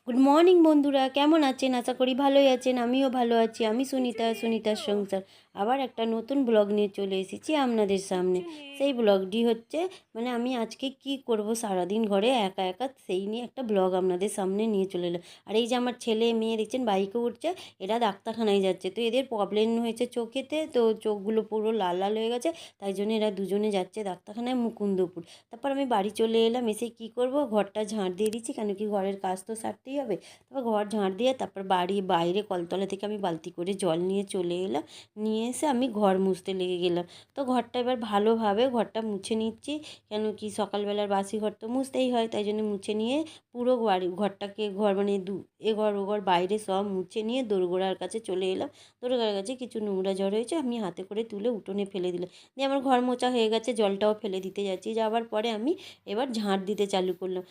Good morning বন্ধুরা, কেমন আছেন? আশা করি ভালোই আছেন। আমিও ভালো আছি। আমি সুনিতার সংসার আবার একটা নতুন ব্লগ নিয়ে চলে এসেছি আপনাদের সামনে। সেই ব্লগটি হচ্ছে আমি আজকে কি করব সারাদিন ঘরে একা একা, সেই নিয়ে একটা ব্লগ আপনাদের সামনে নিয়ে চলে এলাম। আর এই যে আমার ছেলে মেয়ে দেখছেন বাইকে উঠছে, এরা ডাক্তারখানায় যাচ্ছে। তো এদের প্রবলেম হয়েছে চোখেতে, তো চোখগুলো পুরো লাল লাল হয়ে গেছে, তাই জন্য এরা দুজনে যাচ্ছে ডাক্তারখানায় মুকুন্দপুর। তারপর আমি বাড়ি চলে এলাম, এসে কি করব, ঘরটা ঝাঁট দিয়ে দিচ্ছি, কেন কি ঘরের কাজ তো সারতেই হবে। তারপর ঘর ঝাঁট দিয়ে তারপর বাইরে কলতলা থেকে আমি বালতি করে জল নিয়ে চলে এলাম। নিয়ে এসে আমি ঘর মুছতে লেগে গেলাম। তো ঘরটা এবার ভালোভাবে ঘরটা মুছে নিচ্ছি, কেন কি সকালবেলার বাসি ঘর তো মুছতেই হয়, তাই জন্য মুছে নিয়ে পুরো ঘরটাকে এ ঘর ও ঘর বাইরে সব মুছে নিয়ে দোরগোড়ার কাছে চলে এলাম। দোরগোড়ার কাছে কিছু নোংরা জড় হয়েছে, আমি হাতে করে তুলে উঠোনে ফেলে দিলাম। দিয়ে আমার ঘর মোছা হয়ে গেছে, জলটাও ফেলে দিতে যাচ্ছি। যাওয়ার পরে আমি এবার ঝাঁট দিতে চালু করলাম।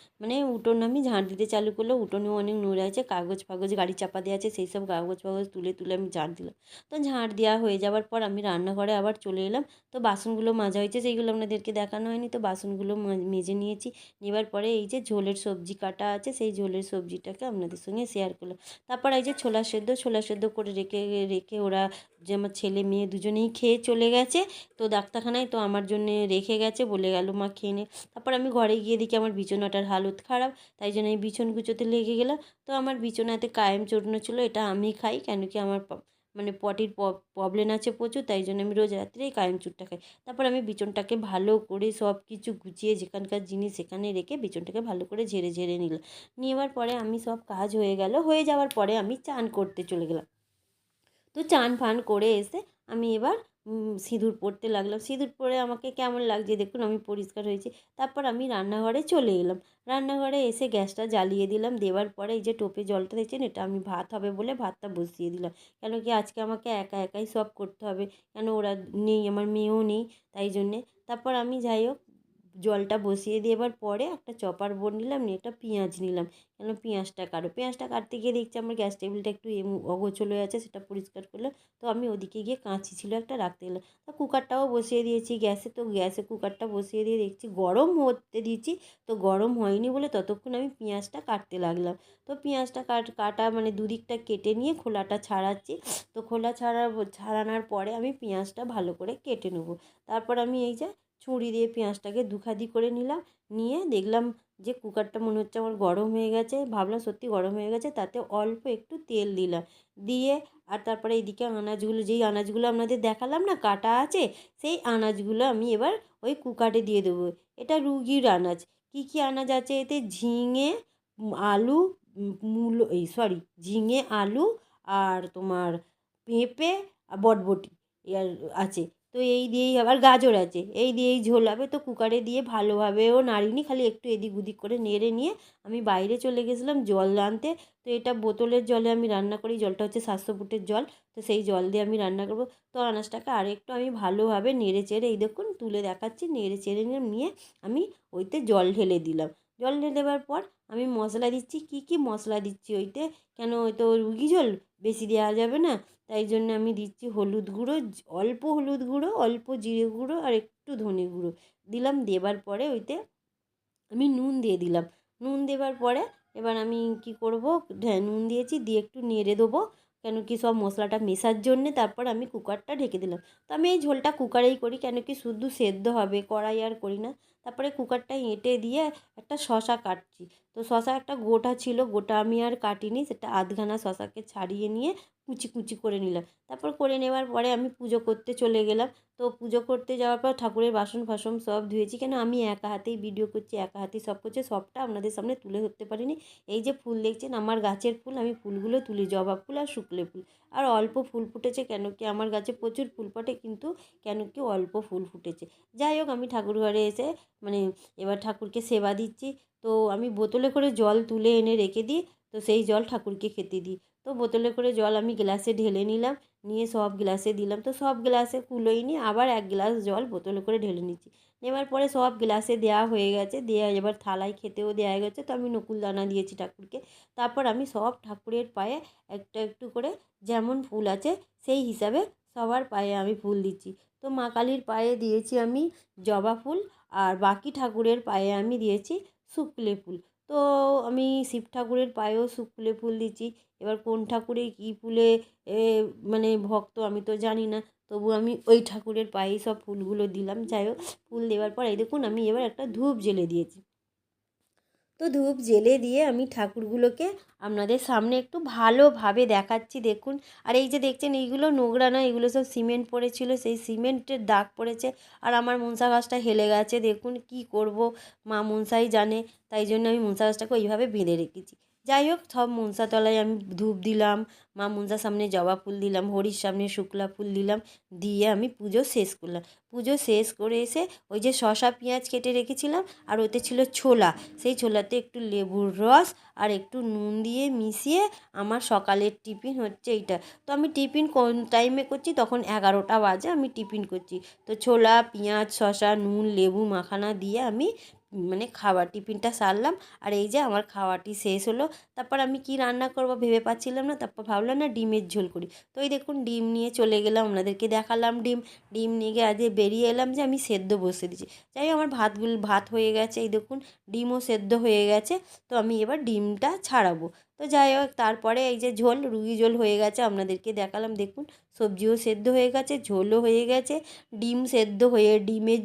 উঠোন আমি ঝাঁট দিতে চালু করলে উঠোনেও অনেক নোংরা আছে, কাগজ ফাগজ গাড়ি চাপা দেওয়া আছে, সেই সব কাগজ ফাগজ তুলে তুলে আমি ঝাঁট দিলাম। তো ঝাঁট দেওয়া হয়ে যাওয়ার পর আমি রান্নাঘরে আবার চলে এলাম। তো বাসনগুলো মাজা হয়েছে, সেইগুলো আপনাদেরকে দেখানো হয়নি, তো বাসনগুলো মেজে নিয়েছি। নেবার পরে এই যে ঝোলের সবজি কাটা আছে, সেই ঝোলের সবজিটাকে আপনাদের সঙ্গে শেয়ার করলাম। তারপর এই যে ছোলা সেদ্ধ করে রেখে রেখে ওরা, যে আমার ছেলে মেয়ে দুজনেই খেয়ে চলে গেছে তো ডাক্তারখানায়, তো আমার জন্য রেখে গেছে, বলে গেল মা খেয়ে নে। তারপর আমি ঘরে গিয়ে দেখি আমার বিছানাটার হালত খারাপ, তাই জন্য এই বিছন গুছোতে লেগে গেলাম। তো আমার বিছানাতে কায়েম চড়ানো ছিল, এটা আমি খাই, কেন কি আমার পটির প্রবলেম আছে প্রচুর, তাই জন্য আমি রোজ রাত্রে এই কায়েম চুরটা খাই। তারপর আমি বিছনটাকে ভালো করে সব কিছু গুছিয়ে যেখানকার জিনিস সেখানে রেখে বিছনটাকে ভালো করে ঝেড়ে ঝেড়ে নিলাম। নেওয়ার পরে আমি সব কাজ হয়ে গেল, হয়ে যাওয়ার পরে আমি চান করতে চলে গেলাম। তো চান ফান করে এসে আমি এবার সিঁদুর পরতে লাগলাম। সিঁদুর পরে আমাকে কেমন লাগছে দেখুন, আমি পরিষ্কার হয়েছি। তারপর আমি রান্নাঘরে চলে এলাম। রান্নাঘরে এসে গ্যাসটা জ্বালিয়ে দিলাম। দেওয়ার পরে এই যে টোপে জলটা দেখছেন, এটা আমি ভাত হবে বলে ভাতটা বসিয়ে দিলাম, কেন কি আজকে আমাকে একা একাই সব করতে হবে, কেন ওরা নেই, আমার মেয়েও নেই, তাই জন্যে। তারপর আমি যাই হোক জলটা বসিয়ে দেওয়ার পরে একটা চপার বোর্ড নিলাম, নিয়ে একটা পেঁয়াজ নিলাম, কেন পেঁয়াজটা কাটতে গিয়ে দেখছি আমার গ্যাস টেবিলটা একটু অগোছল হয়ে আছে, সেটা পরিষ্কার করলাম। তো আমি ওদিকে গিয়ে কাঁচি ছিল একটা রাখতে গেলাম। তো কুকারটাও বসিয়ে দিয়েছি গ্যাসে, তো গ্যাসে কুকারটা বসিয়ে দিয়ে দেখছি গরম হতে দিয়েছি, তো গরম হয়নি বলে ততক্ষণ আমি পেঁয়াজটা কাটতে লাগলাম। তো পেঁয়াজটা কাটা দুদিকটা কেটে নিয়ে খোলাটা ছাড়াচ্ছি। তো ছাড়ানোর পরে আমি পেঁয়াজটা ভালো করে কেটে নেবো। তারপর আমি এই যে ছুরি দিয়ে পেঁয়াজটাকে দুখাদি করে নিলাম। নিয়ে দেখলাম যে কুকারটা মনে হচ্ছে আমার গরম হয়ে গেছে, ভাবলাম সত্যি গরম হয়ে গেছে, তাতে অল্প একটু তেল দিলাম। দিয়ে আর তারপরে এইদিকে যেই আনাজগুলো আপনাদের দেখালাম না কাটা আছে, সেই আনাজগুলো আমি এবার ওই কুকারে দিয়ে দেবো। এটা রুগীর আনাজ। কী কী আনাজ আছে এতে? ঝিঙে, আলু, মূলো, ঝিঙে, আলু, আর তোমার পেঁপে আর বটবটি আর আছে। তো এই দিয়েই আবার গাজর আছে, এই দিয়েই ঝোল হবে। তো কুকারে দিয়ে ভালোভাবেও নাড়িনি, খালি একটু এদিক ওদিক করে নেড়ে নিয়ে আমি বাইরে চলে গেছিলাম জল আনতে। তো এটা বোতলের জলে আমি রান্না করি, জলটা হচ্ছে 700 ফুটের জল, তো সেই জল দিয়ে আমি রান্না করব। তো আনাজটাকে আরেকটু আমি ভালোভাবে নেড়ে চেড়ে, এই দেখুন তুলে দেখাচ্ছি, নেড়ে চেড়ে নিয়ে আমি ওইতে জল ঢেলে দিলাম। জল ঢেলে দেওয়ার পর আমি মশলা দিচ্ছি। কি কি মশলা দিচ্ছি ওইতে, কেন ওই তো রুগী ঝোল, বেশি দেওয়া যাবে না, তাই জন্য আমি দিচ্ছি হলুদ গুঁড়ো, অল্প হলুদ গুঁড়ো, অল্প জিরে গুঁড়ো, আর একটু ধনে গুঁড়ো দিলাম। দেবার পরে ওইতে আমি নুন দিয়ে দিলাম। নুন দেবার পরে এবার আমি কি করব, হ্যাঁ নুন দিয়েছি, দিয়ে একটু নেড়ে দেবো, কেন কি সব মশলাটা মেশার জন্যে। তারপর আমি কুকারটা ঢেকে দিলাম। তো আমি এই ঝোলটা কুকারেই করি, কেন কি শুধু সেদ্ধ হবে, কড়াই আর করি না। তারপরে কুকারটা এঁটে দিয়ে একটা শশা কাটছি। তো শশা একটা গোটা ছিল, গোটা আমি আর কাটিনি, সেটা আধখানা শশাকে ছাড়িয়ে নিয়ে কুচি কুচি করে নিলাম। তারপর করে নেওয়ার পরে আমি পুজো করতে চলে গেলাম। তো পুজো করতে যাওয়ার পর ঠাকুরের বাসন ফাসন সব ধুয়েছি, কেন আমি একা হাতেই ভিডিও করছি, একা হাতেই সব করছি, সবটা আপনাদের সামনে তুলে ধরতে পারিনি। এই যে ফুল দেখছেন আমার গাছের ফুল, আমি ফুলগুলো তুলি, জবা ফুল আর শুক্লে ফুল। আর অল্প ফুল ফুটেছে, কেন কি আমার গাছে প্রচুর ফুল ফোটে, কিন্তু কেন কি অল্প ফুল ফুটেছে। যাই হোক আমি ঠাকুর ঘরে এসে মানে এবার ঠাকুরকে সেবা দিচ্ছি। তো আমি বোতলে করে জল তুলে এনে রেখে দিই, তো সেই জল ঠাকুরকে খেতে দিই। তো বোতলে করে জল আমি গ্লাসে ঢেলে নিলাম, নিয়ে সব গ্লাসে দিলাম। তো সব গ্লাসে কুলোইনি, আবার এক গ্লাস জল বোতলে করে ঢেলে নিচ্ছি। নেওয়ার পরে সব গ্লাসে দেওয়া হয়ে গেছে, দেওয়া এবার থালায় খেতেও দেওয়া গেছে। তো আমি নকুলদানা দিয়েছি ঠাকুরকে। তারপর আমি সব ঠাকুরের পায়ে একটা একটু করে যেমন ফুল আছে সেই হিসাবে সবার পায়ে আমি ফুল দিচ্ছি। তো মা কালীর পায়ে দিয়েছি আমি জবা ফুল, আর বাকি ঠাকুরের পায়ে আমি দিয়েছি শুক্লে ফুল। তো আমি শিব ঠাকুরের পায়েও ফুলে ফুল দিচ্ছি। এবার কোন ঠাকুরে কী ফুলে মানে ভক্ত আমি তো জানি না, তবু আমি ওই ঠাকুরের পায়েই সব ফুলগুলো দিলাম। যাই হোক, ফুল দেওয়ার পর এই দেখুন আমি এবার একটা ধূপ জ্বেলে দিয়েছি। তো ধূপ জ্বেলে দিয়ে আমি ঠাকুরগুলোকে আপনাদের সামনে একটু ভালোভাবে দেখাচ্ছি, দেখুন। আর এই যে দেখছেন এইগুলো নোংরা না, এগুলো সব সিমেন্ট পড়েছিল, সেই সিমেন্টের দাগ পড়েছে। আর আমার মনসা গাছটা হেলে গেছে, দেখুন কি করব, মা মনসাই জানে। তাই জন্য আমি মনসা গাছটাকে ওইভাবে বেঁধে রেখেছি। যাই হোক, সব মনসা তলায় আমি ধূপ দিলাম, মা মনসার সামনে জবা ফুল দিলাম, হরির সামনে শুক্লা ফুল দিলাম, দিয়ে আমি পুজো শেষ করলাম। পুজো শেষ করে এসে ওই যে শসা পেঁয়াজ কেটে রেখেছিলাম, আর ওতে ছিল ছোলা, সেই ছোলাতে একটু লেবুর রস আর একটু নুন দিয়ে মিশিয়ে আমার সকালের টিফিন হচ্ছে এইটা। তো আমি টিফিন কোন টাইমে করছি, তখন 11টা বাজে আমি টিফিন করছি। তো ছোলা পেঁয়াজ শসা নুন লেবু মাখানা দিয়ে আমি মানে খাবার টিফিনটা সারলাম। আর এই যে আমার খাওয়াটি শেষ হলো। তারপর আমি কি রান্না করব ভেবে পাচ্ছিলাম না, তারপর ভাবলাম না ডিমের ঝোল করি। তো এই দেখুন ডিম নিয়ে চলে গেলাম, আপনাদেরকে দেখালাম ডিম নিয়ে গিয়ে আজকে বেরিয়ে এলাম যে আমি সেদ্ধ বসে দিয়েছি। যাই হোক, আমার ভাত হয়ে গেছে, এই দেখুন ডিমও সেদ্ধ হয়ে গেছে। তো আমি এবার ডিমটা ছাড়াবো। তো যাই হোক, তারপরে এই যে ঝোল রুই ঝোল হয়ে গেছে, আপনাদেরকে দেখালাম, দেখুন সবজিও সেদ্ধ হয়ে গেছে, ঝোলও হয়ে গেছে, ডিম সেদ্ধ হয়ে ডিমের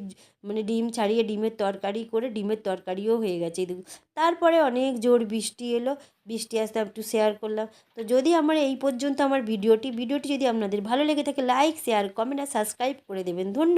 মানে ডিম ছাড়িয়ে ডিমের তরকারি করে ডিমের তরকারিও হয়ে গেছে, এই দেখুন। তারপরে অনেক জোর বৃষ্টি এলো, বৃষ্টি আসতে একটু শেয়ার করলাম। তো যদি আমার এই পর্যন্ত আমার ভিডিওটি যদি আপনাদের ভালো লেগে থাকে, লাইক শেয়ার কমেন্ট আর সাবস্ক্রাইব করে দেবেন। ধন্যবাদ।